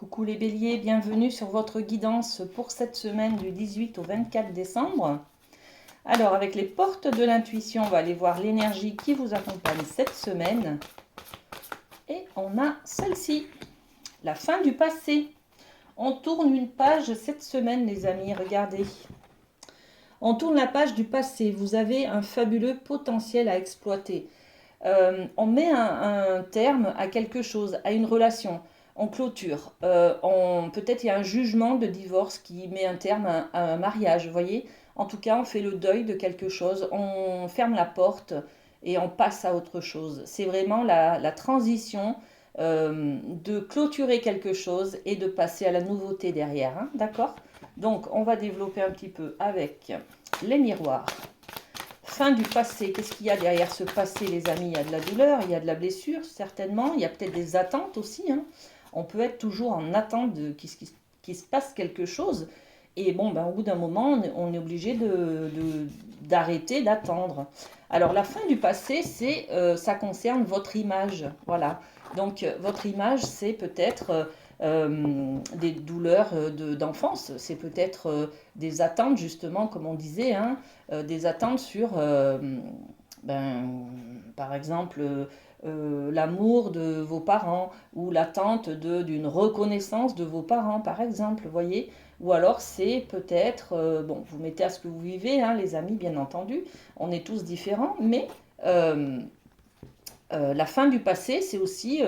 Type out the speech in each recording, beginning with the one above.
Coucou les béliers, bienvenue sur votre guidance pour cette semaine du 18 au 24 décembre. Alors avec les portes de l'intuition, on va aller voir l'énergie qui vous accompagne cette semaine. Et on a celle-ci, la fin du passé. On tourne une page cette semaine les amis, regardez. On tourne la page du passé, vous avez un fabuleux potentiel à exploiter. On met un terme à quelque chose, à une relation. On clôture. Peut-être il y a un jugement de divorce qui met un terme à un mariage, vous voyez. En tout cas, on fait le deuil de quelque chose, on ferme la porte et on passe à autre chose. C'est vraiment la transition de clôturer quelque chose et de passer à la nouveauté derrière, hein, d'accord? Donc, on va développer un petit peu avec les miroirs. Fin du passé, qu'est-ce qu'il y a derrière ce passé les amis? Il y a de la douleur, il y a de la blessure certainement, il y a peut-être des attentes aussi, hein. On peut être toujours en attente qu'il se passe quelque chose et bon, ben, au bout d'un moment on est obligé d'arrêter d'attendre. Alors la fin du passé, ça concerne votre image, voilà. Donc votre image c'est peut-être des douleurs d'enfance, c'est peut-être des attentes justement comme on disait, hein, des attentes sur, ben, par exemple, l'amour de vos parents ou l'attente d'une reconnaissance de vos parents, par exemple, voyez. Ou alors c'est peut-être, bon, vous mettez à ce que vous vivez, hein, les amis, bien entendu, on est tous différents, mais euh, la fin du passé, c'est aussi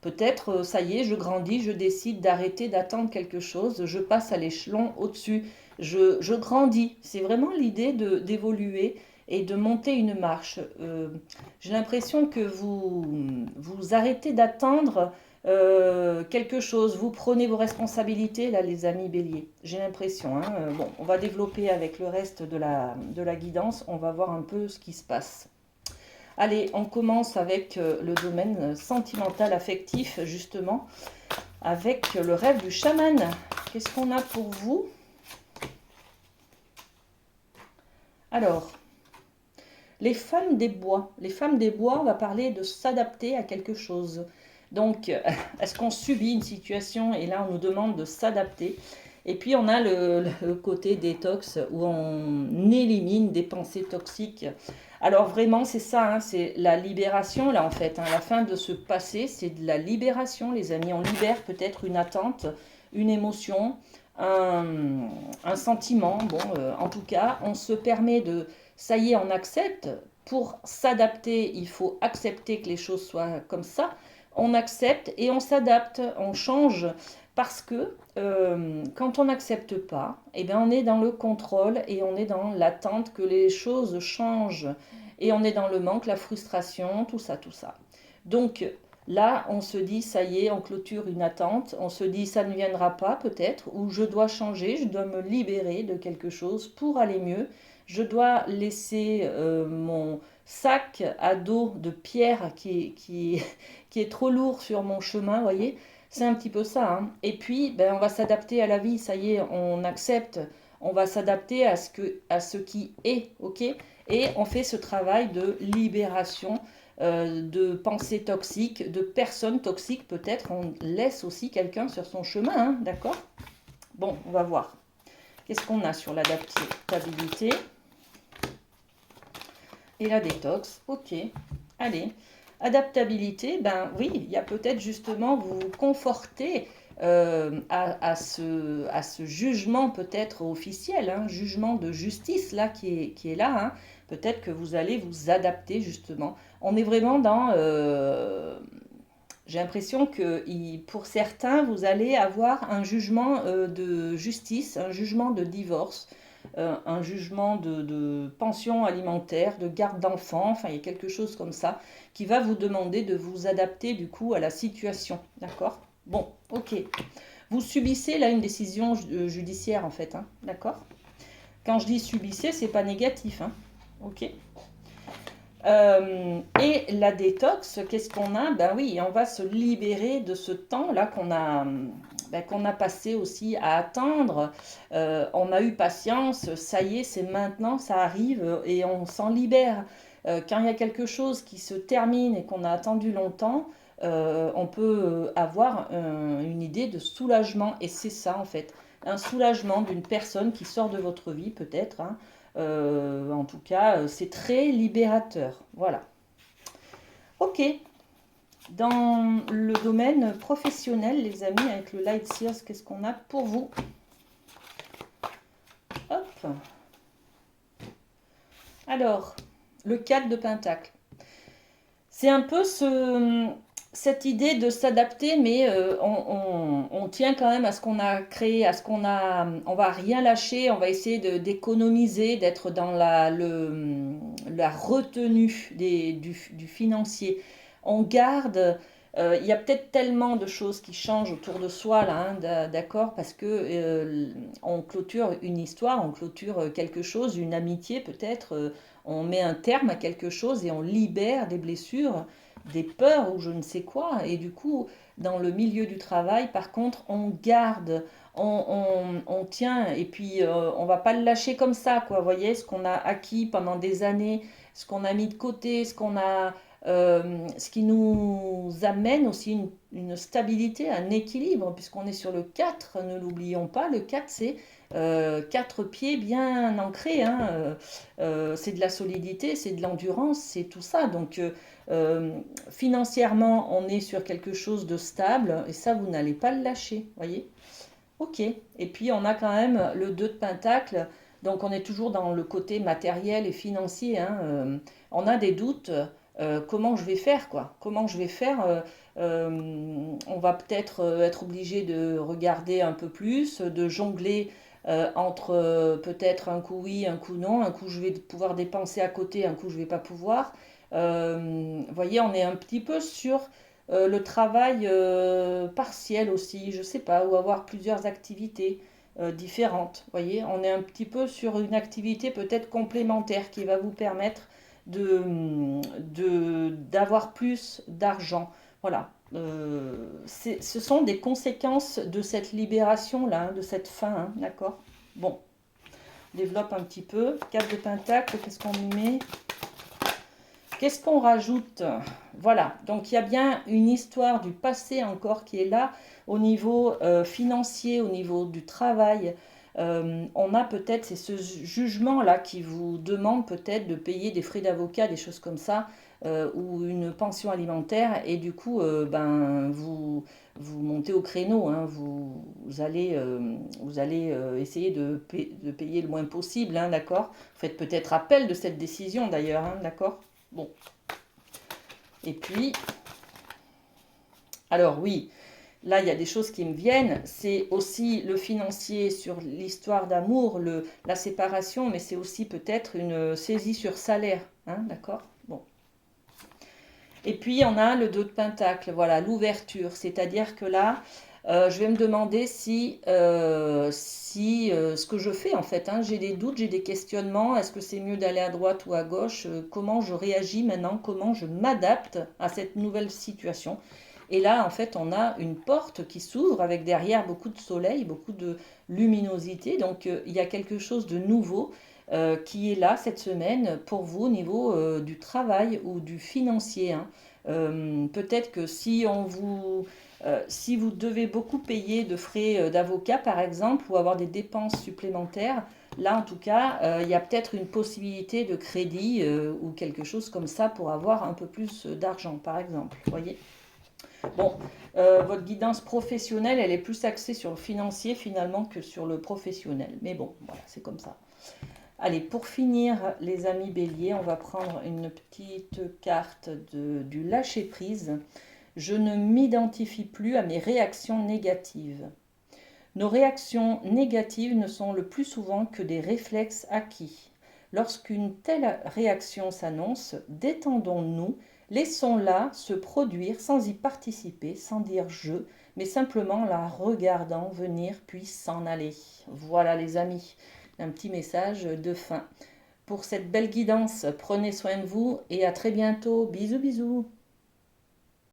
peut-être, ça y est, je grandis, je décide d'arrêter d'attendre quelque chose, je passe à l'échelon au-dessus, je grandis. C'est vraiment l'idée d'évoluer et de monter une marche. J'ai l'impression que vous arrêtez d'attendre quelque chose, vous prenez vos responsabilités, là, les amis béliers. J'ai l'impression, hein. Bon, on va développer avec le reste de la guidance, on va voir un peu ce qui se passe. Allez, on commence avec le domaine sentimental, affectif, justement, avec le rêve du chaman. Qu'est-ce qu'on a pour vous? Alors, les femmes des bois. Les femmes des bois, on va parler de s'adapter à quelque chose. Donc, est-ce qu'on subit une situation et là, on nous demande de s'adapter? Et puis, on a le côté détox où on élimine des pensées toxiques. Alors, vraiment, c'est ça, hein, c'est la libération, là, en fait, hein. La fin de ce passé, c'est de la libération, les amis. On libère peut-être une attente, une émotion, un, un sentiment. Bon, en tout cas, on se permet de ça y est, on accepte. Pour s'adapter, il faut accepter que les choses soient comme ça. On accepte et on s'adapte, on change. Parce que quand on n'accepte pas, eh bien on est dans le contrôle et on est dans l'attente que les choses changent. Et on est dans le manque, la frustration, tout ça, tout ça. Donc là, on se dit, ça y est, on clôture une attente. On se dit, ça ne viendra pas peut-être, ou je dois changer, je dois me libérer de quelque chose pour aller mieux. Je dois laisser mon sac à dos de pierre qui est trop lourd sur mon chemin, vous voyez. C'est un petit peu ça, hein. Et puis, ben, on va s'adapter à la vie, ça y est, on accepte, on va s'adapter à ce qui est, ok? Et on fait ce travail de libération de pensées toxiques, de personnes toxiques, peut-être. On laisse aussi quelqu'un sur son chemin, hein, d'accord? Bon, on va voir. Qu'est-ce qu'on a sur l'adaptabilité? Et la détox, ok. Allez, adaptabilité, ben oui, il y a peut-être justement vous conforter à ce jugement peut-être officiel, hein, jugement de justice là qui est là, hein. Peut-être que vous allez vous adapter justement. On est vraiment dans... j'ai l'impression que pour certains, vous allez avoir un jugement de justice, un jugement de divorce, un jugement de pension alimentaire, de garde d'enfants, enfin il y a quelque chose comme ça, qui va vous demander de vous adapter du coup à la situation, d'accord? Bon, ok. Vous subissez là une décision judiciaire en fait, hein, d'accord? Quand je dis subissez, c'est pas négatif, hein, ok? Et la détox, qu'est-ce qu'on a? Ben oui, on va se libérer de ce temps-là qu'on a passé aussi à attendre. On a eu patience, ça y est, c'est maintenant, ça arrive et on s'en libère. Quand il y a quelque chose qui se termine et qu'on a attendu longtemps, on peut avoir une idée de soulagement. Et c'est ça en fait, un soulagement d'une personne qui sort de votre vie peut-être, hein. En tout cas, c'est très libérateur. Voilà. Ok. Dans le domaine professionnel, les amis, avec le Light Sears, qu'est-ce qu'on a pour vous? Hop. Alors, le 4 de Pentacle. C'est un peu cette idée de s'adapter, mais on tient quand même à ce qu'on a créé, à ce qu'on a. On va rien lâcher, on va essayer d'économiser, d'être dans la retenue du financier. On garde. Il y a peut-être tellement de choses qui changent autour de soi, là, hein, d'accord, parce que on clôture une histoire, on clôture quelque chose, une amitié peut-être, on met un terme à quelque chose et on libère des blessures, des peurs ou je ne sais quoi. Et du coup, dans le milieu du travail, par contre, on garde, on tient, et puis on va pas le lâcher comme ça, quoi. Vous voyez, ce qu'on a acquis pendant des années, ce qu'on a mis de côté, ce qui nous amène aussi une stabilité, un équilibre, puisqu'on est sur le 4, ne l'oublions pas, le 4 c'est 4 pieds bien ancrés, hein, c'est de la solidité, c'est de l'endurance, c'est tout ça. Donc financièrement, on est sur quelque chose de stable, et ça, vous n'allez pas le lâcher, voyez. Ok, et puis on a quand même le 2 de Pentacle, donc on est toujours dans le côté matériel et financier, hein, on a des doutes, comment je vais faire, quoi? Comment je vais faire, on va peut-être être obligé de regarder un peu plus, de jongler entre peut-être un coup oui, un coup non, un coup je vais pouvoir dépenser à côté, un coup je vais pas pouvoir. Vous voyez, on est un petit peu sur le travail partiel aussi, je sais pas, ou avoir plusieurs activités différentes. Vous voyez, on est un petit peu sur une activité peut-être complémentaire qui va vous permettre d'avoir plus d'argent. Voilà. Ce sont des conséquences de cette libération-là, hein, de cette fin, hein, d'accord? Bon, on développe un petit peu. 4 de Pentacle, qu'est-ce qu'on y met? Qu'est-ce qu'on rajoute? Voilà, donc il y a bien une histoire du passé encore qui est là au niveau financier, au niveau du travail. On a peut-être, c'est ce jugement-là qui vous demande peut-être de payer des frais d'avocat, des choses comme ça, ou une pension alimentaire, et du coup, ben, vous montez au créneau, hein, vous allez essayer de payer le moins possible, hein, d'accord? Vous faites peut-être appel de cette décision d'ailleurs, hein, d'accord? Bon. Et puis, alors oui, là il y a des choses qui me viennent. C'est aussi le financier sur l'histoire d'amour, la séparation, mais c'est aussi peut-être une saisie sur salaire. Hein, d'accord? Bon. Et puis on a le 2 de Pentacle, voilà, l'ouverture. C'est-à-dire que là, je vais me demander si ce que je fais en fait, hein, j'ai des doutes, j'ai des questionnements, est-ce que c'est mieux d'aller à droite ou à gauche, comment je réagis maintenant, comment je m'adapte à cette nouvelle situation. Et là, en fait, on a une porte qui s'ouvre avec derrière beaucoup de soleil, beaucoup de luminosité. Donc, il y a quelque chose de nouveau qui est là cette semaine pour vous au niveau du travail ou du financier, hein. Peut-être que si vous devez beaucoup payer de frais d'avocat, par exemple, ou avoir des dépenses supplémentaires, là, en tout cas, il y a peut-être une possibilité de crédit ou quelque chose comme ça pour avoir un peu plus d'argent, par exemple. Vous voyez? Bon, votre guidance professionnelle, elle est plus axée sur le financier finalement que sur le professionnel. Mais bon, voilà, c'est comme ça. Allez, pour finir, les amis béliers, on va prendre une petite carte du lâcher-prise. Je ne m'identifie plus à mes réactions négatives. Nos réactions négatives ne sont le plus souvent que des réflexes acquis. Lorsqu'une telle réaction s'annonce, détendons-nous, laissons-la se produire sans y participer, sans dire je, mais simplement la regardant venir puis s'en aller. Voilà les amis, un petit message de fin. Pour cette belle guidance, prenez soin de vous et à très bientôt. Bisous bisous.